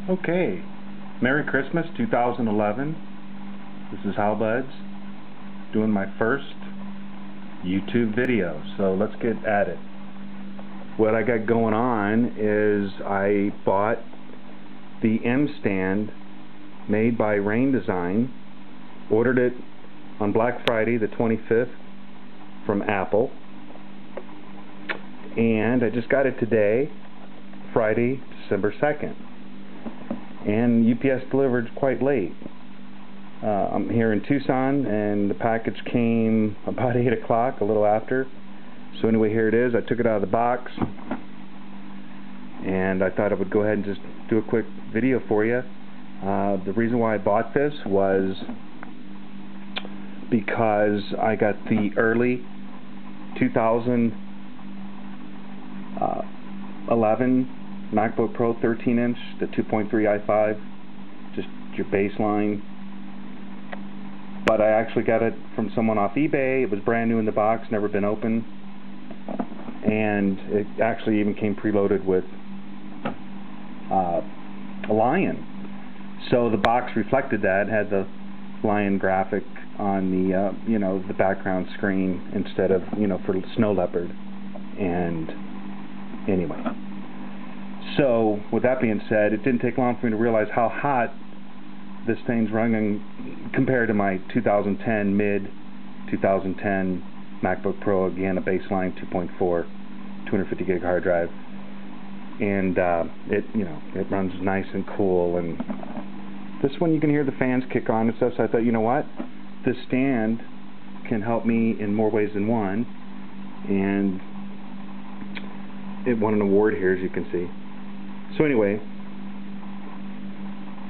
Okay, Merry Christmas 2011. This is How Buds doing my first YouTube video, so let's get at it. What I got going on is I bought the mStand made by Rain Design, ordered it on Black Friday the 25th from Apple, and I just got it today, Friday, December 2nd. And UPS delivered quite late. I'm here in Tucson, and the package came about 8 o'clock, a little after. So anyway, here it is. I took it out of the box, and I thought I would go ahead and just do a quick video for you. The reason why I bought this was because I got the early 2011 MacBook Pro 13-inch, the 2.3 i5, just your baseline. But I actually got it from someone off eBay. It was brand new in the box, never been opened, and it actually even came preloaded with a lion. So the box reflected that, had the lion graphic on the the background screen instead of for snow leopard. And anyway. So, with that being said, it didn't take long for me to realize how hot this thing's running compared to my 2010 mid-2010 MacBook Pro. Again, a baseline 2.4, 250 gig hard drive, and it runs nice and cool. And this one, you can hear the fans kick on and stuff. So I thought, you know what, this stand can help me in more ways than one, and it won an award here, as you can see. So anyway,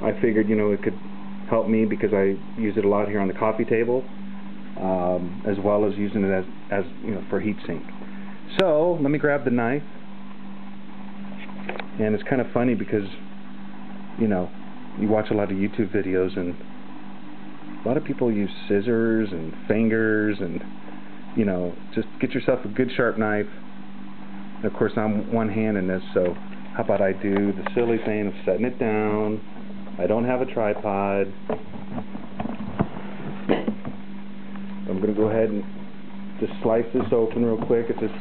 I figured, it could help me because I use it a lot here on the coffee table, as well as using it as for heat sink. So let me grab the knife, and it's kind of funny because you watch a lot of YouTube videos, and a lot of people use scissors and fingers, and just get yourself a good sharp knife. And of course, I'm one-handed this, so how about I do the silly thing of setting it down. I don't have a tripod. I'm going to go ahead and just slice this open real quick. It's just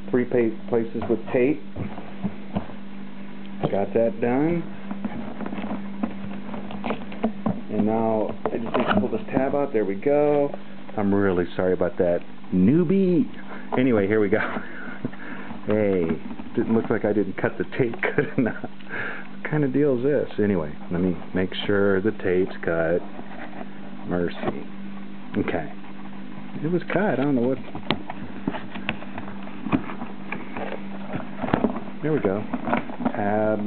3 places with tape. Got that done. And now I just need to pull this tab out. There we go. I'm really sorry about that, newbie. Anyway, here we go. Hey. Didn't look like I didn't cut the tape good enough. What kind of deal is this? Anyway, let me make sure the tape's cut. Mercy. Okay. It was cut. I don't know what. There we go. Tab.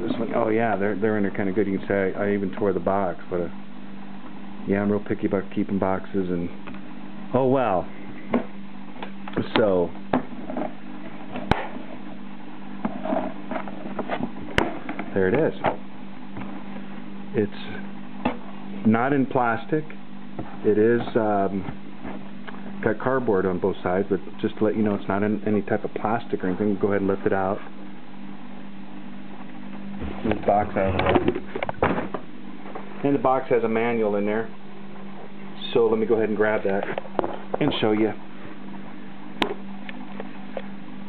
This one. Oh yeah, they're in there kind of good. You can say I even tore the box, but yeah, I'm real picky about keeping boxes, and oh well. So. There it is. It's not in plastic. It is got cardboard on both sides, but just to let you know, it's not in any type of plastic or anything. Go ahead and lift it out. Move the box out of the way. And the box has a manual in there. So let me go ahead and grab that and show you.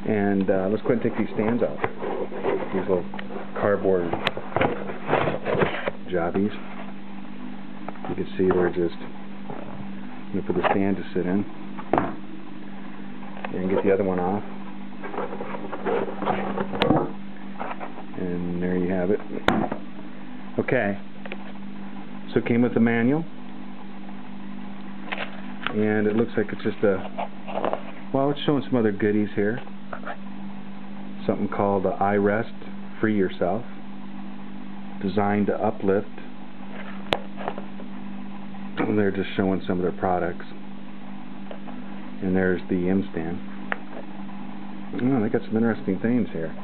And let's go ahead and take these stands out. These little cardboard jobbies. You can see they're just for the stand to sit in. You can get the other one off, and there you have it. Okay, so it came with the manual, and it looks like it's just it's showing some other goodies here. Something called the iRest, Free Yourself, designed to uplift. And they're just showing some of their products. And there's the mStand. Oh, they got some interesting things here.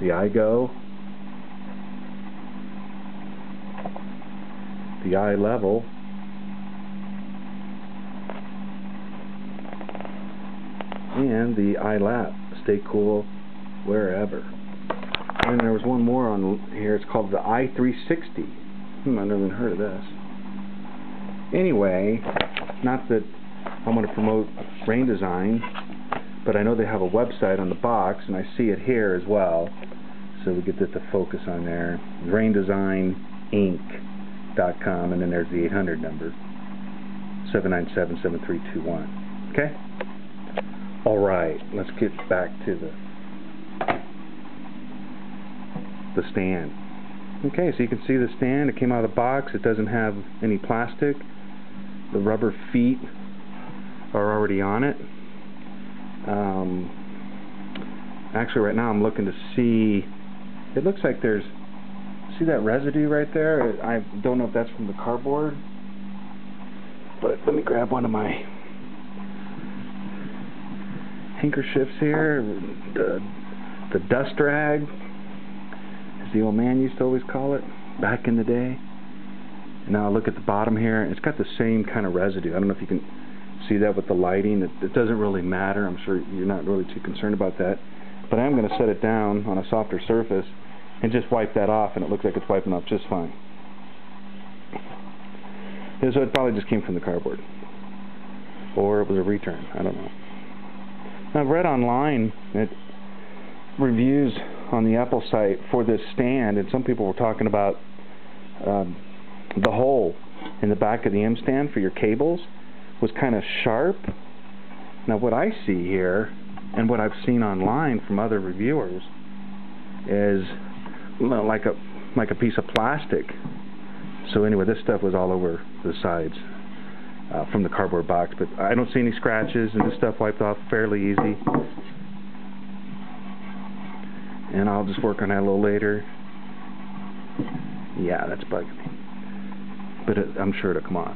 The iGo, the iLevel, and the iLap. Stay cool wherever. And there was one more on here. It's called the i360. I've never even heard of this. Anyway, not that I want to promote Rain Design, but I know they have a website on the box, and I see it here as well. So we get the focus on there. RainDesignInc.com, and then there's the 800 number, 797-7321. Okay? All right, let's get back to the stand. Okay, so you can see the stand. It came out of the box. It doesn't have any plastic. The rubber feet are already on it. Actually, right now I'm looking to see. It looks like there's. See that residue right there? I don't know if that's from the cardboard. But let me grab one of my handkerchiefs here. The dust rag, as the old man used to always call it back in the day. And now I look at the bottom here, it's got the same kind of residue. I don't know if you can see that with the lighting. It doesn't really matter. I'm sure you're not really too concerned about that. But I'm going to set it down on a softer surface and just wipe that off, and it looks like it's wiping off just fine. And so it probably just came from the cardboard. Or it was a return. I don't know. Now, I've read online that reviews on the Apple site for this stand, and some people were talking about the hole in the back of the mStand for your cables was kind of sharp. Now what I see here, and what I've seen online from other reviewers, is like a piece of plastic. So anyway, this stuff was all over the sides from the cardboard box, but I don't see any scratches, and this stuff wiped off fairly easy. And I'll just work on that a little later. Yeah, that's bugging me. But I'm sure it'll come off.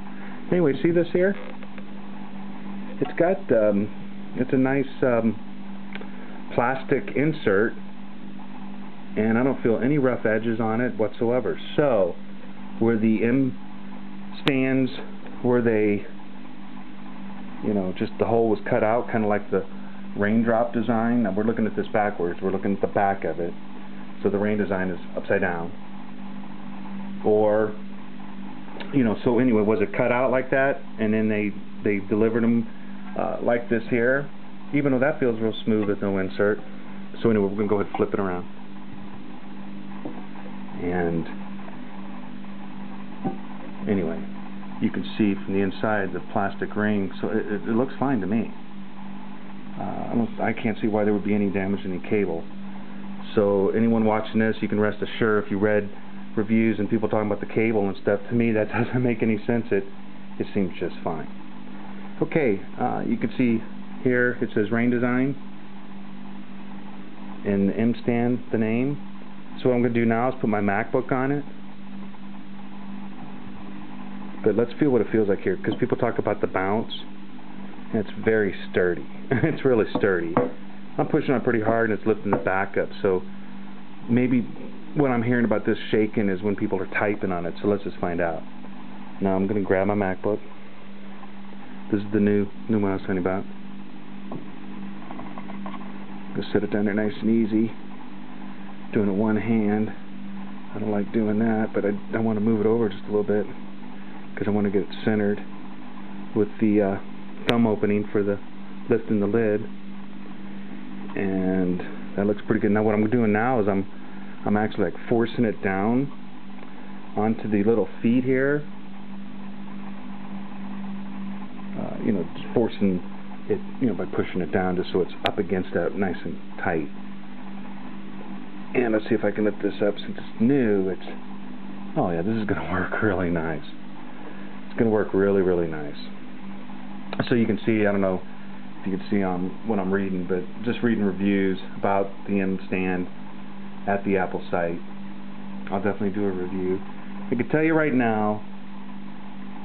Anyway, see this here? It's got, it's a nice plastic insert, and I don't feel any rough edges on it whatsoever. So, where the mStands, where they, you know, just the hole was cut out, kind of like the raindrop design. Now we're looking at this backwards. We're looking at the back of it. So the Rain Design is upside down. Or, you know, so anyway, was it cut out like that, and then they delivered them like this here, even though that feels real smooth with no insert. So anyway, we're going to go ahead and flip it around. And anyway, you can see from the inside the plastic ring, so it looks fine to me. I can't see why there would be any damage in the cable. So anyone watching this, you can rest assured, if you read reviews and people talking about the cable and stuff, to me that doesn't make any sense. It seems just fine. Okay, you can see here it says Rain Design and the mStand, the name. So what I'm going to do now is put my MacBook on it. But let's feel what it feels like here, because people talk about the bounce, and it's very sturdy. It's really sturdy. I'm pushing on pretty hard, and it's lifting the back up. So maybe what I'm hearing about this shaking is when people are typing on it. So let's just find out. Now I'm going to grab my MacBook. This is the new one I was telling you about. Just set it down there nice and easy. Doing it one hand. I don't like doing that, but I want to move it over just a little bit, because I want to get it centered with the thumb opening for the lifting the lid, and that looks pretty good. Now what I'm doing now is I'm actually like forcing it down onto the little feet here, you know, just forcing it, you know, by pushing it down just so it's up against that nice and tight. And let's see if I can lift this up since it's new. Oh yeah, this is going to work really nice. It's going to work really, really nice. So you can see, I don't know if you can see on what I'm reading, but just reading reviews about the mStand at the Apple site. I'll definitely do a review. I can tell you right now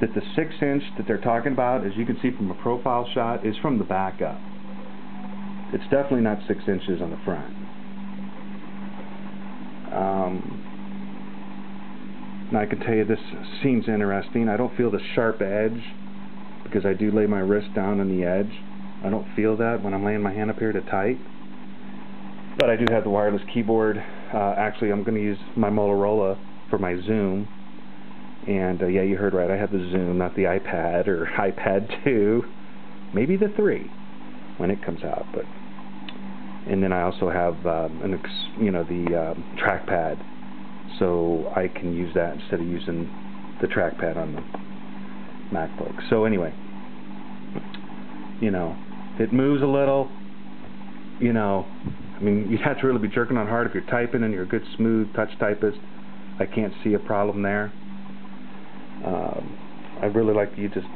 that the 6-inch that they're talking about, as you can see from a profile shot, is from the back up. It's definitely not 6 inches on the front. Now I can tell you this seems interesting. I don't feel the sharp edge, because I do lay my wrist down on the edge. I don't feel that when I'm laying my hand up here to type. But I do have the wireless keyboard. Actually, I'm going to use my Motorola for my Zoom. And yeah, you heard right. I have the Zoom, not the iPad or iPad 2, maybe the 3 when it comes out. But and then I also have the trackpad, so I can use that instead of using the trackpad on the MacBook. So anyway, it moves a little. I mean, you'd have to really be jerking on hard if you're typing and you're a good smooth touch typist. I can't see a problem there. I'd really like you to just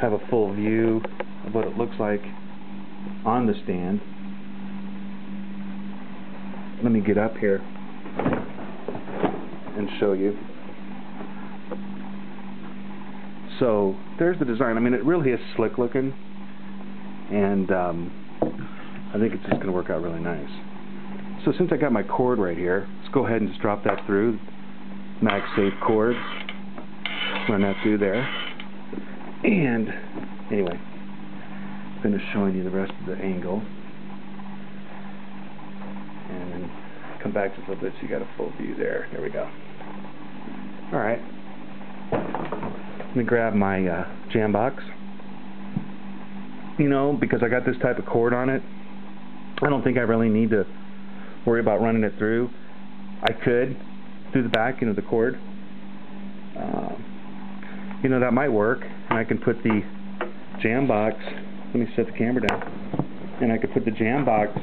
have a full view of what it looks like on the stand. Let me get up here and show you. So there's the design. I mean, it really is slick looking, and I think it's just going to work out really nice. So since I got my cord right here, let's go ahead and just drop that through. MagSafe cord. Run that through there. And anyway, finish showing you the rest of the angle. And then come back just a little bit so you got a full view there. There we go. Alright. Let me grab my jam box. Because I got this type of cord on it, I don't think I really need to worry about running it through. I could through the back into the cord. That might work, and I can put the jam box, let me set the camera down, and I could put the jam box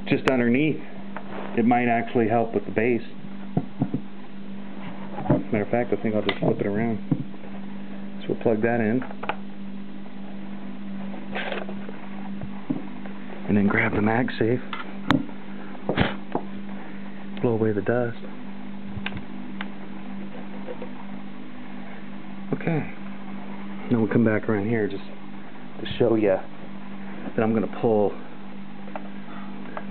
just underneath. It might actually help with the bass. Matter of fact, I think I'll just flip it around. So we'll plug that in. And then grab the MagSafe. Blow away the dust. Okay. Then we'll come back around here just to show you that I'm going to pull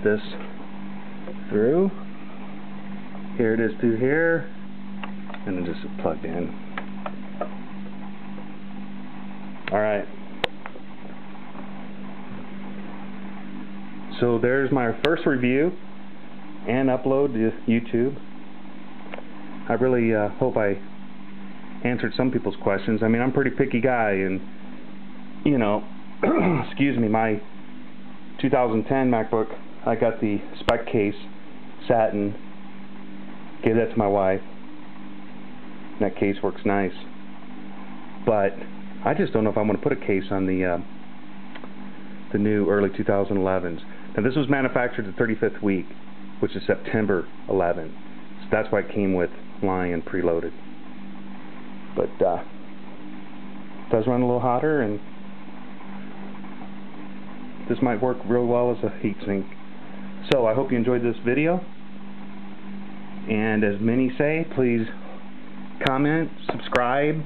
this through. Here it is through here. And then just plugged in. Alright. So there's my first review and upload to YouTube. I really hope I answered some people's questions. I mean, I'm a pretty picky guy, and excuse me, my 2010 MacBook, I got the spec case, satin, gave that to my wife. That case works nice, but I just don't know if I'm going to put a case on the new early 2011s. Now this was manufactured the 35th week, which is September 11. So that's why it came with Lion preloaded. But it does run a little hotter, and this might work real well as a heatsink. So I hope you enjoyed this video, and as many say, please comment, subscribe,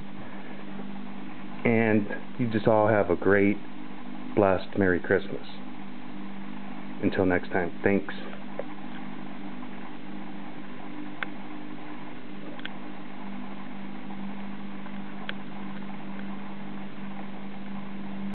and you just all have a great, blessed Merry Christmas. Until next time, thanks.